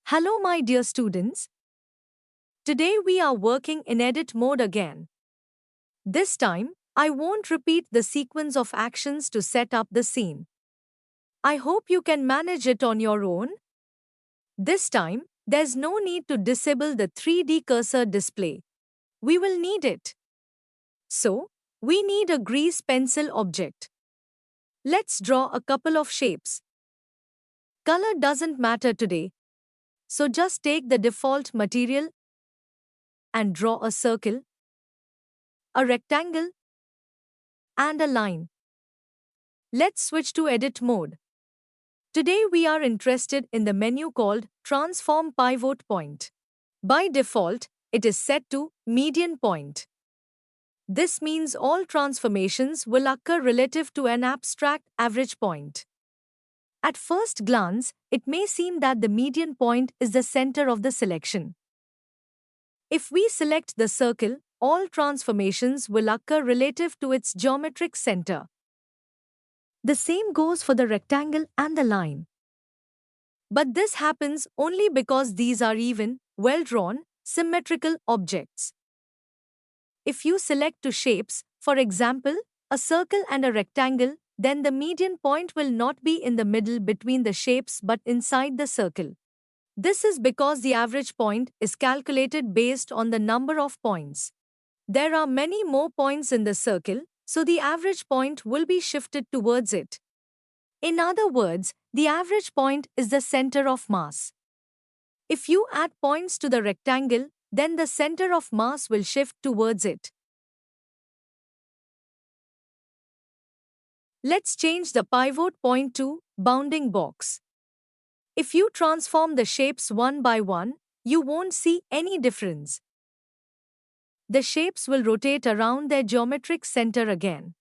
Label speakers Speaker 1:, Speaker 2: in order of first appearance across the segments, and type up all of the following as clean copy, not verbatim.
Speaker 1: Hello, my dear students. Today we are working in edit mode again. This time, I won't repeat the sequence of actions to set up the scene. I hope you can manage it on your own. This time, there's no need to disable the 3D cursor display. We will need it. So, we need a grease pencil object. Let's draw a couple of shapes. Color doesn't matter today. So just take the default material and draw a circle, a rectangle, and a line. Let's switch to edit mode. Today we are interested in the menu called Transform Pivot Point. By default, it is set to median point. This means all transformations will occur relative to an abstract average point. At first glance, it may seem that the median point is the center of the selection. If we select the circle, all transformations will occur relative to its geometric center. The same goes for the rectangle and the line. But this happens only because these are even, well-drawn, symmetrical objects. If you select two shapes, for example, a circle and a rectangle, then the median point will not be in the middle between the shapes but inside the circle. This is because the average point is calculated based on the number of points. There are many more points in the circle, so the average point will be shifted towards it. In other words, the average point is the center of mass. If you add points to the rectangle, then the center of mass will shift towards it. Let's change the pivot point to bounding box. If you transform the shapes one by one, you won't see any difference. The shapes will rotate around their geometric center again.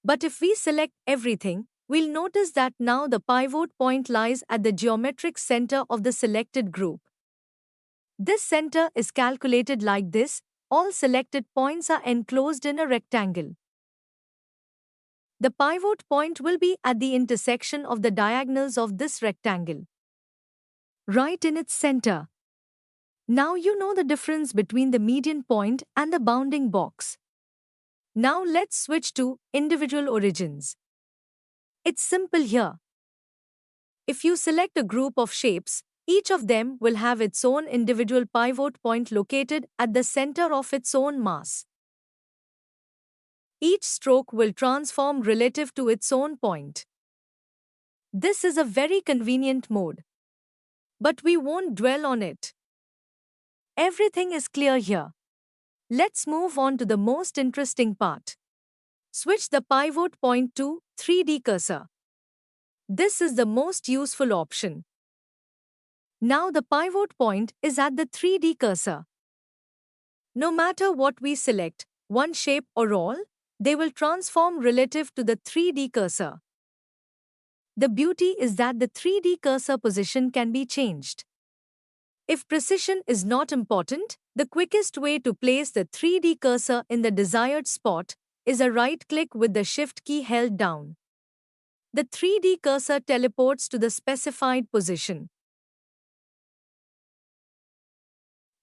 Speaker 1: But if we select everything, we'll notice that now the pivot point lies at the geometric center of the selected group. This center is calculated like this: all selected points are enclosed in a rectangle. The pivot point will be at the intersection of the diagonals of this rectangle, right in its center. Now you know the difference between the median point and the bounding box. Now let's switch to individual origins. It's simple here. If you select a group of shapes, each of them will have its own individual pivot point located at the center of its own mass. Each stroke will transform relative to its own point. This is a very convenient mode. But we won't dwell on it. Everything is clear here. Let's move on to the most interesting part. Switch the pivot point to 3D cursor. This is the most useful option. Now the pivot point is at the 3D cursor. No matter what we select, one shape or all, they will transform relative to the 3D cursor. The beauty is that the 3D cursor position can be changed. If precision is not important, the quickest way to place the 3D cursor in the desired spot is a right-click with the Shift key held down. The 3D cursor teleports to the specified position.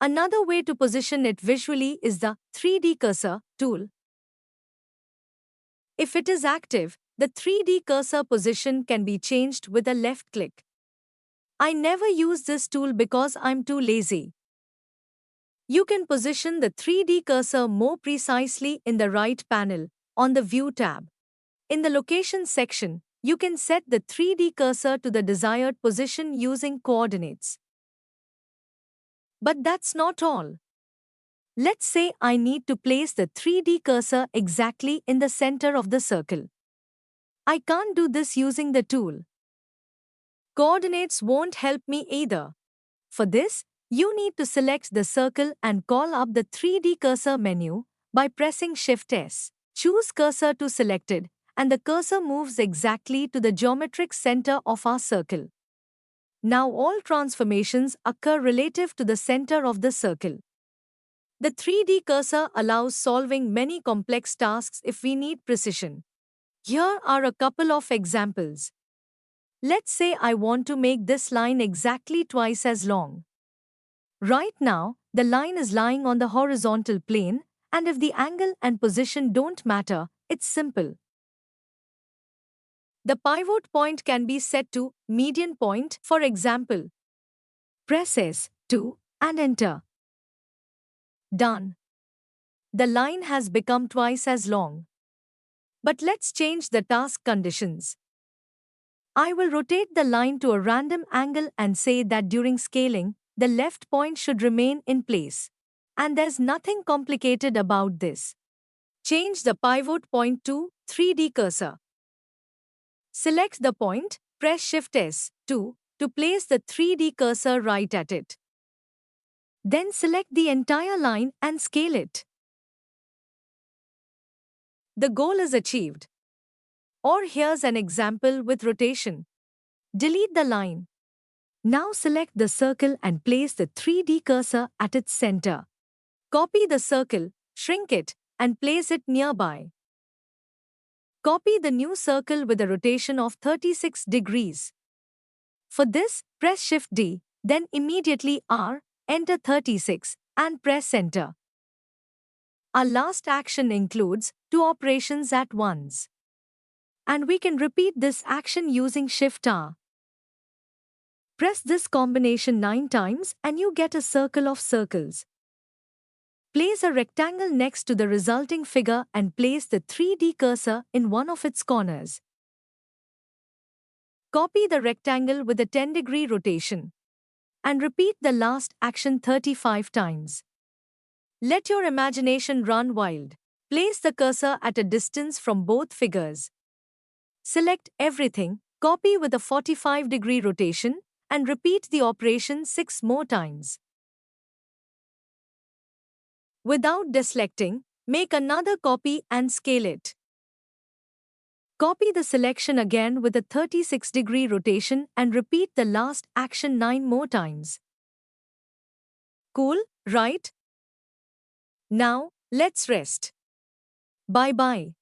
Speaker 1: Another way to position it visually is the 3D cursor tool. If it is active, the 3D cursor position can be changed with a left click. I never use this tool because I'm too lazy. You can position the 3D cursor more precisely in the right panel, on the View tab. In the Location section, you can set the 3D cursor to the desired position using coordinates. But that's not all. Let's say I need to place the 3D cursor exactly in the center of the circle. I can't do this using the tool. Coordinates won't help me either. For this, you need to select the circle and call up the 3D cursor menu by pressing Shift S. Choose Cursor to Selected, and the cursor moves exactly to the geometric center of our circle. Now all transformations occur relative to the center of the circle. The 3D cursor allows solving many complex tasks if we need precision. Here are a couple of examples. Let's say I want to make this line exactly twice as long. Right now, the line is lying on the horizontal plane, and if the angle and position don't matter, it's simple. The pivot point can be set to median point, for example. Press S2 and enter. Done. The line has become twice as long. But let's change the task conditions. I will rotate the line to a random angle and say that during scaling, the left point should remain in place. And there's nothing complicated about this. Change the pivot point to 3D cursor. Select the point, press Shift S2 to place the 3D cursor right at it. Then select the entire line and scale it. The goal is achieved. Or here's an example with rotation. Delete the line. Now select the circle and place the 3D cursor at its center. Copy the circle, shrink it, and place it nearby. Copy the new circle with a rotation of 36 degrees. For this, press Shift D, then immediately R, enter 36, and press Enter. Our last action includes 2 operations at once. And we can repeat this action using Shift R. Press this combination 9 times and you get a circle of circles. Place a rectangle next to the resulting figure and place the 3D cursor in one of its corners. Copy the rectangle with a 10-degree rotation. And repeat the last action 35 times. Let your imagination run wild. Place the cursor at a distance from both figures. Select everything, copy with a 45-degree rotation, and repeat the operation 6 more times. Without deselecting, make another copy and scale it. Copy the selection again with a 36-degree rotation and repeat the last action 9 more times. Cool, right? Now, let's rest. Bye-bye.